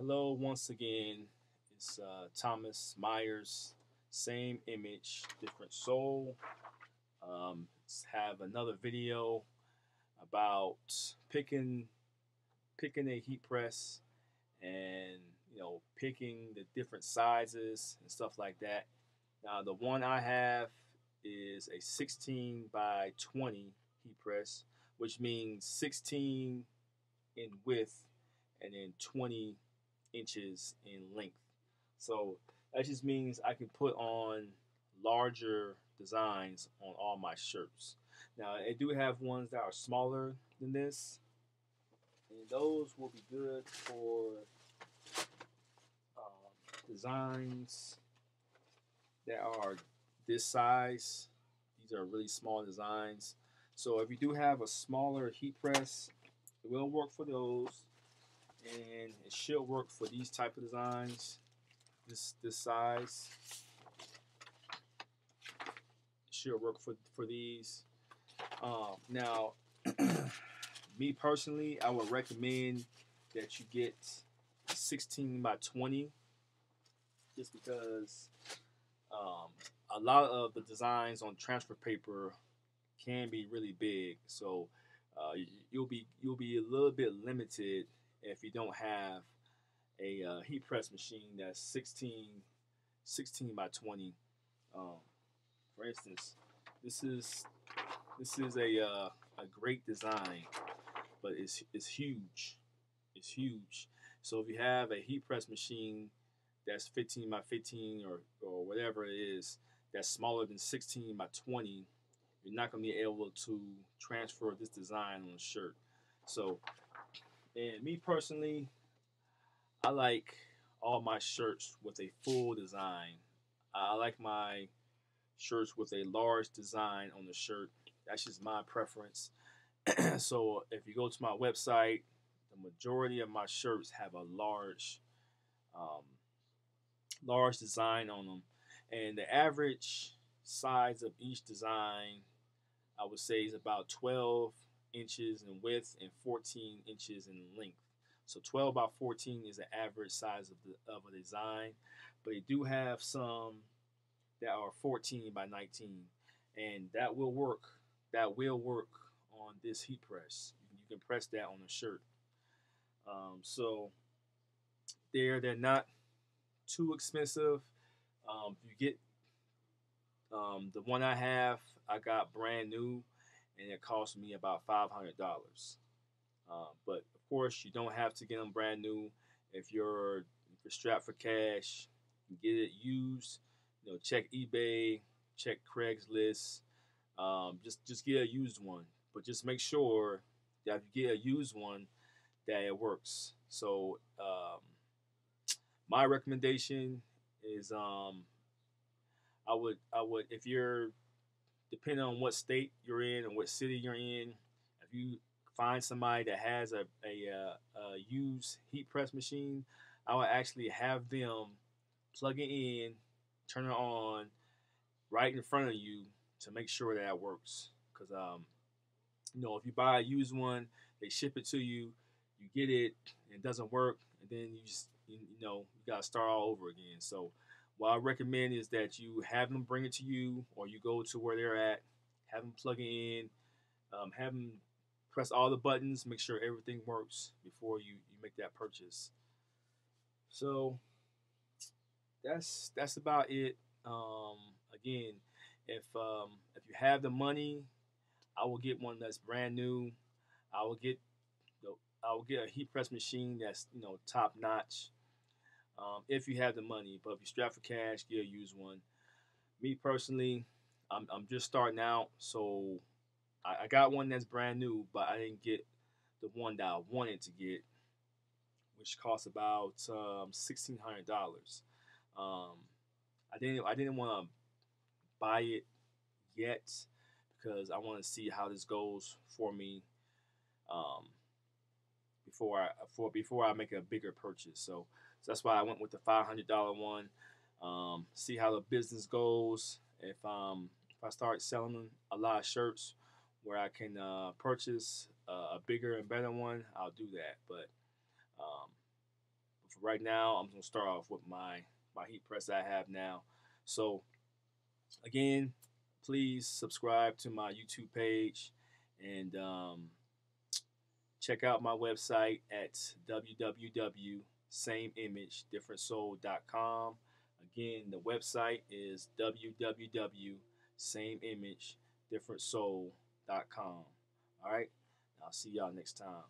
Hello, once again. It's Thomas Myers. Same image, different soul. Let's have another video about picking picking a heat press and picking the different sizes and stuff like that. Now the one I have is a 16 by 20 heat press, which means 16 in width and then 20 inches in length. So that just means I can put on larger designs on all my shirts. Now I do have ones that are smaller than this, and those will be good for designs that are this size. These are really small designs. So if you do have a smaller heat press, it will work for those, and it should work for these type of designs. This size should work for these. Now, me personally, I would recommend that you get 16 by 20, just because a lot of the designs on transfer paper can be really big. So you'll be a little bit limited if you don't have a heat press machine that's 16 by 20. For instance, this is a great design, but it's huge. It's huge. So if you have a heat press machine that's 15 by 15 or whatever it is, that's smaller than 16 by 20, you're not going to be able to transfer this design on a shirt. So, and me personally, I like all my shirts with a full design. I like my shirts with a large design on the shirt. That's just my preference. So if you go to my website, the majority of my shirts have a um, large design on them, and the average size of each design, I would say, is about 12 inches in width and 14 inches in length. So 12 by 14 is the average size of a design, but they do have some that are 14 by 19, and that will work. That will work on this heat press. You can press that on a shirt. So they're not too expensive. You get the one I have, I got brand new, and it cost me about $500. But of course, you don't have to get them brand new. If you're strapped for cash, you get it used. Check eBay, check Craigslist. Just get a used one, but just make sure that if you get a used one, that it works. So my recommendation is I would if you're depending on what state you're in and what city you're in, if you find somebody that has a used heat press machine, I would actually have them plug it in, turn it on right in front of you to make sure that it works. Because if you buy a used one, they ship it to you, you get it, and it doesn't work, and then you gotta start all over again. So what I recommend is that you have them bring it to you, or you go to where they're at, have them plug it in, have them press all the buttons, make sure everything works before you make that purchase. So that's about it. Again, if you have the money, I will get one that's brand new. I will get I will get a heat press machine that's top notch. If you have the money, but if you strap for cash, get a used one. Me personally, I'm just starting out, so I got one that's brand new, but I didn't get the one that I wanted to get, which cost about $1,600. Um, I didn't want to buy it yet because I want to see how this goes for me um, before I make a bigger purchase. So that's why I went with the $500 one. See how the business goes. If I start selling a lot of shirts where I can purchase a bigger and better one, I'll do that. But for right now, I'm gonna start off with my heat press that I have now. So again, please subscribe to my YouTube page and check out my website at www.sameimagedifferentsoul.com. Again, the website is www.sameimagedifferentsoul.com. All right, I'll see y'all next time.